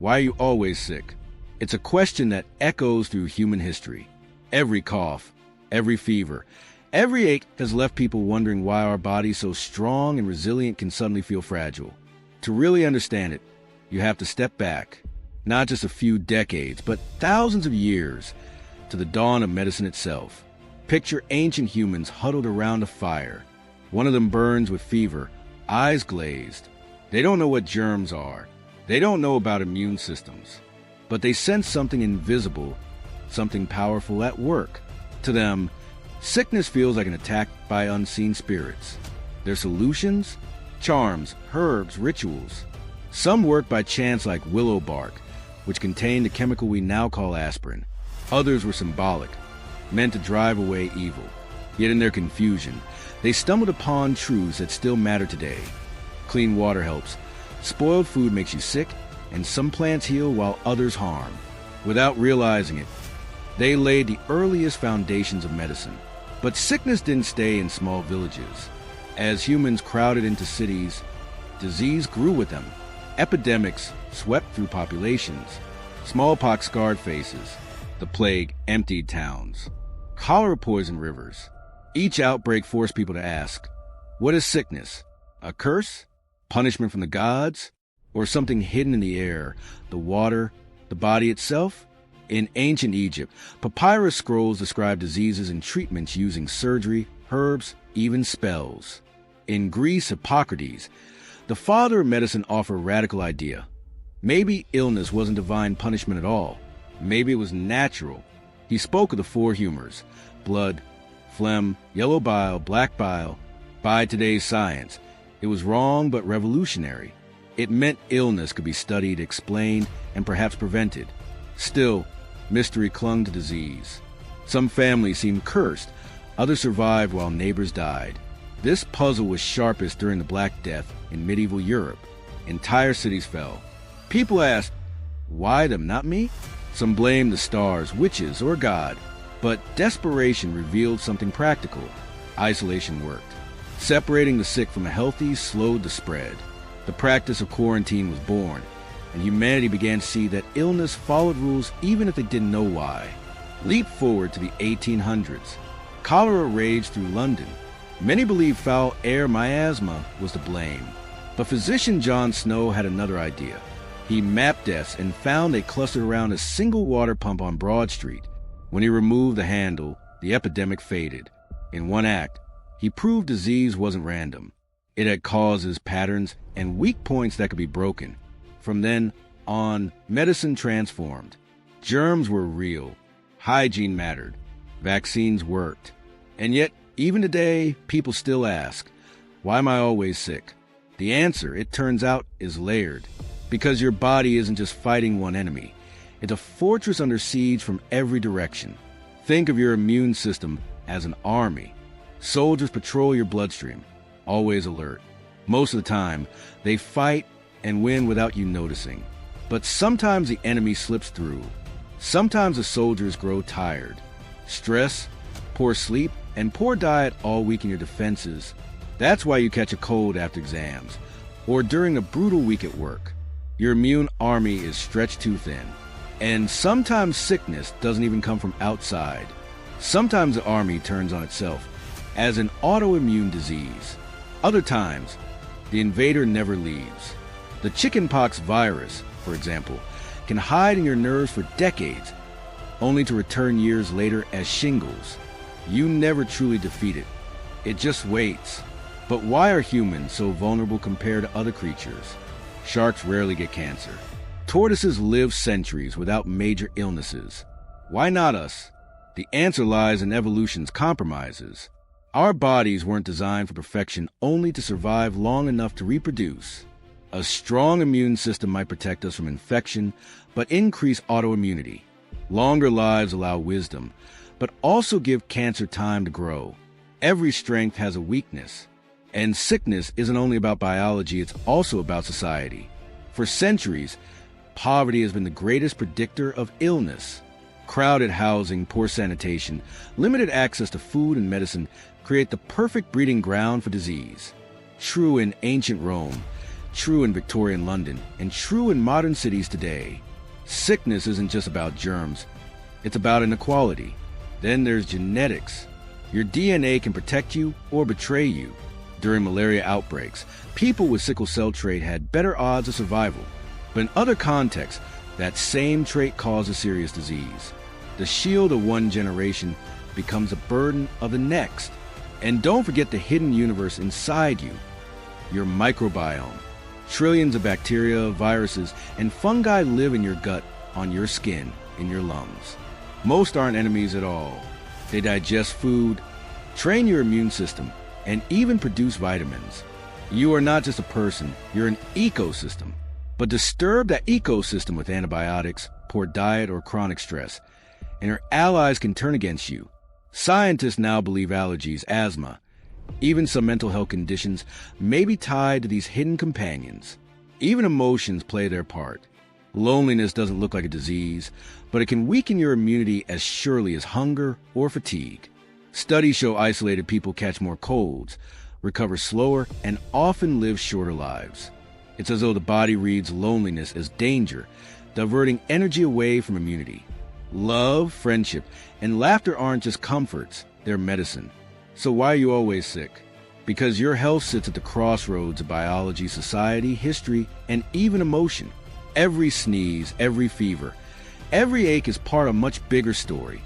Why are you always sick? It's a question that echoes through human history. Every cough, every fever, every ache has left people wondering why our bodies so strong and resilient can suddenly feel fragile. To really understand it, you have to step back, not just a few decades, but thousands of years, to the dawn of medicine itself. Picture ancient humans huddled around a fire. One of them burns with fever, eyes glazed. They don't know what germs are. They don't know about immune systems. But they sense something invisible, something powerful at work. To them, sickness feels like an attack by unseen spirits. Their solutions? Charms, herbs, rituals. Some work by chance like willow bark, which contained the chemical we now call aspirin. Others were symbolic, meant to drive away evil. Yet in their confusion, they stumbled upon truths that still matter today. Clean water helps. Spoiled food makes you sick, and some plants heal while others harm. Without realizing it, they laid the earliest foundations of medicine. But sickness didn't stay in small villages. As humans crowded into cities, disease grew with them. Epidemics swept through populations. Smallpox scarred faces. The plague emptied towns. Cholera poisoned rivers. Each outbreak forced people to ask, what is sickness? A curse? Punishment from the gods? Or something hidden in the air, the water, the body itself? In ancient Egypt, papyrus scrolls describe diseases and treatments using surgery, herbs, even spells. In Greece, Hippocrates, the father of medicine, offered a radical idea. Maybe illness wasn't divine punishment at all. Maybe it was natural. He spoke of the four humors: blood, phlegm, yellow bile, black bile. By today's science, it was wrong but revolutionary. It meant illness could be studied, explained, and perhaps prevented. Still, mystery clung to disease. Some families seemed cursed, others survived while neighbors died. This puzzle was sharpest during the Black Death in medieval Europe. Entire cities fell. People asked, why them, not me? Some blamed the stars, witches, or God. But desperation revealed something practical. Isolation worked. Separating the sick from the healthy slowed the spread. The practice of quarantine was born, and humanity began to see that illness followed rules even if they didn't know why. Leap forward to the 1800s. Cholera raged through London. Many believed foul air miasma was to blame. But physician John Snow had another idea. He mapped deaths and found they clustered around a single water pump on Broad Street. When he removed the handle, the epidemic faded. In one act, he proved disease wasn't random. It had causes, patterns, and weak points that could be broken. From then on, medicine transformed. Germs were real. Hygiene mattered. Vaccines worked. And yet, even today, people still ask, why am I always sick? The answer, it turns out, is layered. Because your body isn't just fighting one enemy. It's a fortress under siege from every direction. Think of your immune system as an army. Soldiers patrol your bloodstream, always alert. Most of the time, they fight and win without you noticing. But sometimes the enemy slips through. Sometimes the soldiers grow tired. Stress, poor sleep, and poor diet all weaken your defenses. That's why you catch a cold after exams, or during a brutal week at work. Your immune army is stretched too thin. And sometimes sickness doesn't even come from outside. Sometimes the army turns on itself as an autoimmune disease. Other times, the invader never leaves. The chickenpox virus, for example, can hide in your nerves for decades, only to return years later as shingles. You never truly defeat it. It just waits. But why are humans so vulnerable compared to other creatures? Sharks rarely get cancer. Tortoises live centuries without major illnesses. Why not us? The answer lies in evolution's compromises. Our bodies weren't designed for perfection, only to survive long enough to reproduce. A strong immune system might protect us from infection, but increase autoimmunity. Longer lives allow wisdom, but also give cancer time to grow. Every strength has a weakness. And sickness isn't only about biology, it's also about society. For centuries, poverty has been the greatest predictor of illness. Crowded housing, poor sanitation, limited access to food and medicine create the perfect breeding ground for disease. True in ancient Rome, true in Victorian London and true in modern cities today. Sickness isn't just about germs, it's about inequality. Then there's genetics. Your DNA can protect you or betray you. During malaria outbreaks, people with sickle cell trait had better odds of survival. But in other contexts, that same trait causes serious disease. The shield of one generation becomes a burden of the next. And don't forget the hidden universe inside you, your microbiome. Trillions of bacteria, viruses, and fungi live in your gut, on your skin, in your lungs. Most aren't enemies at all. They digest food, train your immune system, and even produce vitamins. You are not just a person, you're an ecosystem. But disturb that ecosystem with antibiotics, poor diet, or chronic stress, and your allies can turn against you. Scientists now believe allergies, asthma, even some mental health conditions may be tied to these hidden companions. Even emotions play their part. Loneliness doesn't look like a disease, but it can weaken your immunity as surely as hunger or fatigue. Studies show isolated people catch more colds, recover slower, and often live shorter lives. It's as though the body reads loneliness as danger, diverting energy away from immunity. Love, friendship, and laughter aren't just comforts, they're medicine. So why are you always sick? Because your health sits at the crossroads of biology, society, history, and even emotion. Every sneeze, every fever, every ache is part of a much bigger story.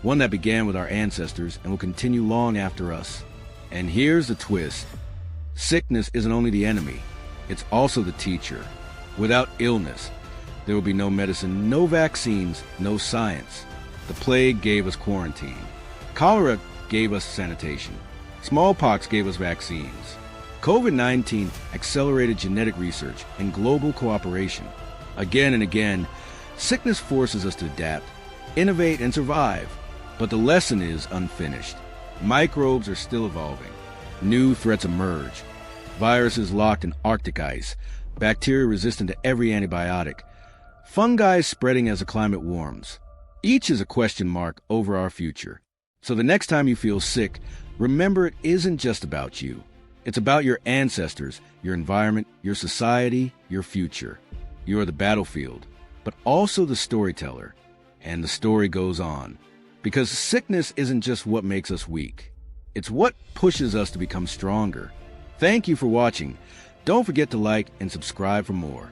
One that began with our ancestors and will continue long after us. And here's the twist. Sickness isn't only the enemy, it's also the teacher. Without illness, there will be no medicine, no vaccines, no science. The plague gave us quarantine. Cholera gave us sanitation. Smallpox gave us vaccines. COVID-19 accelerated genetic research and global cooperation. Again and again, sickness forces us to adapt, innovate, and survive. But the lesson is unfinished. Microbes are still evolving. New threats emerge. Viruses locked in Arctic ice, bacteria resistant to every antibiotic, fungi spreading as the climate warms. Each is a question mark over our future. So the next time you feel sick, remember it isn't just about you. It's about your ancestors, your environment, your society, your future. You are the battlefield, but also the storyteller. And the story goes on. Because sickness isn't just what makes us weak. It's what pushes us to become stronger. Thank you for watching. Don't forget to like and subscribe for more.